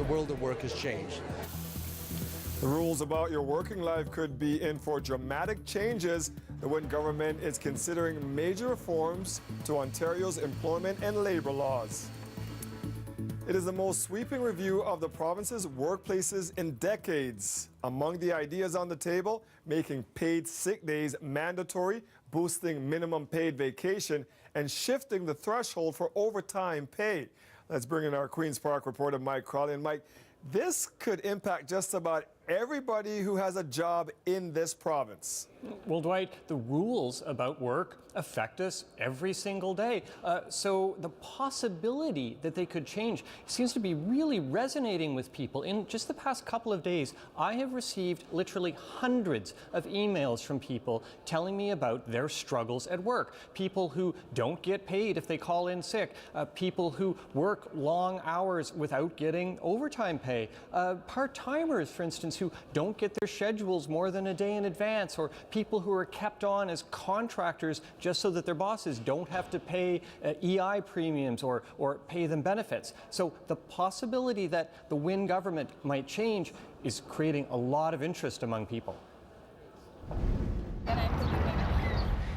world of work has changed. The rules about your working life could be in for dramatic changes. The Wynne government is considering major reforms to Ontario's employment and labor laws. It is the most sweeping review of the province's workplaces in decades. Among the ideas on the table, making paid sick days mandatory, boosting minimum paid vacation, and shifting the threshold for overtime pay. Let's bring in our Queen's Park reporter, Mike Crawley. And Mike, this could impact just about everybody who has a job in this province. Well, Dwight, the rules about work affect us every single day. So the possibility that they could change seems to be really resonating with people. In just the past couple of days, I have received literally hundreds of emails from people telling me about their struggles at work. People who don't get paid if they call in sick. People who work long hours without getting overtime pay. Part-timers, for instance, who don't get their schedules more than a day in advance, or people who are kept on as contractors just so that their bosses don't have to pay EI premiums or pay them benefits. So the possibility that the Wynne government might change is creating a lot of interest among people.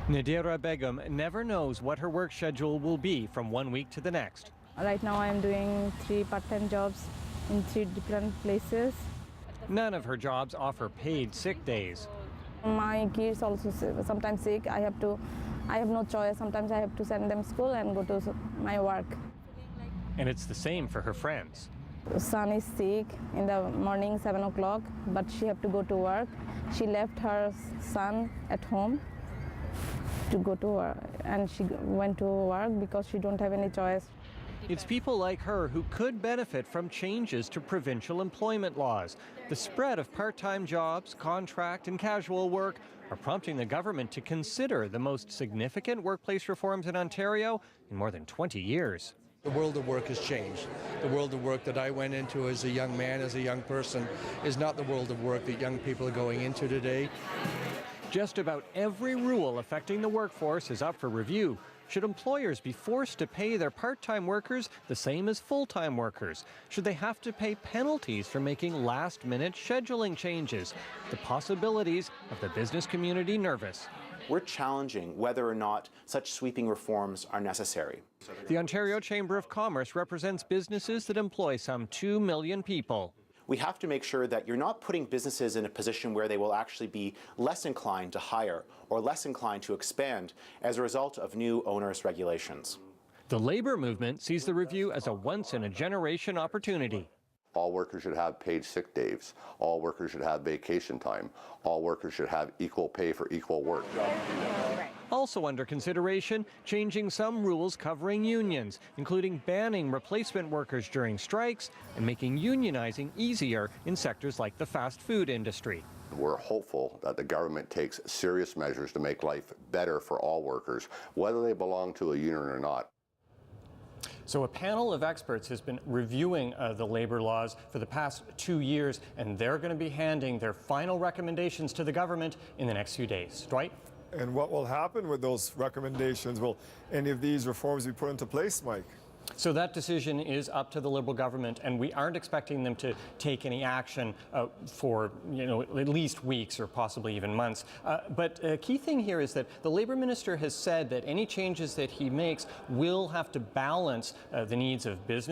Nadira Begum never knows what her work schedule will be from one week to the next. Right now I'm doing 3 part-time jobs in 3 different places. None of her jobs offer paid sick days. My kids also sometimes sick. I have no choice. Sometimes I have to send them to school and go to my work. And it's the same for her friends. Son is sick in the morning, 7 o'clock, but she have to go to work. She left her son at home to go to work, and she went to work because she don't have any choice. It's people like her who could benefit from changes to provincial employment laws. The spread of part-time jobs, contract and casual work are prompting the government to consider the most significant workplace reforms in Ontario in more than 20 years. The world of work has changed. The world of work that I went into as a young man, as a young person, is not the world of work that young people are going into today. Just about every rule affecting the workforce is up for review. Should employers be forced to pay their part-time workers the same as full-time workers? Should they have to pay penalties for making last-minute scheduling changes? The possibilities of the business community nervous. We're challenging whether or not such sweeping reforms are necessary. The Ontario Chamber of Commerce represents businesses that employ some 2 million people. We have to make sure that you're not putting businesses in a position where they will actually be less inclined to hire or less inclined to expand as a result of new onerous regulations. The labor movement sees the review as a once-in-a-generation opportunity. All workers should have paid sick days. All workers should have vacation time. All workers should have equal pay for equal work. Also under consideration, changing some rules covering unions, including banning replacement workers during strikes and making unionizing easier in sectors like the fast food industry. We're hopeful that the government takes serious measures to make life better for all workers, whether they belong to a union or not. So a panel of experts has been reviewing the labor laws for the past 2 years, and they're going to be handing their final recommendations to the government in the next few days. Dwight? And what will happen with those recommendations? Will any of these reforms be put into place, Mike? So that decision is up to the Liberal government, and we aren't expecting them to take any action for at least weeks or possibly even months. But a key thing here is that the Labour minister has said that any changes that he makes will have to balance the needs of business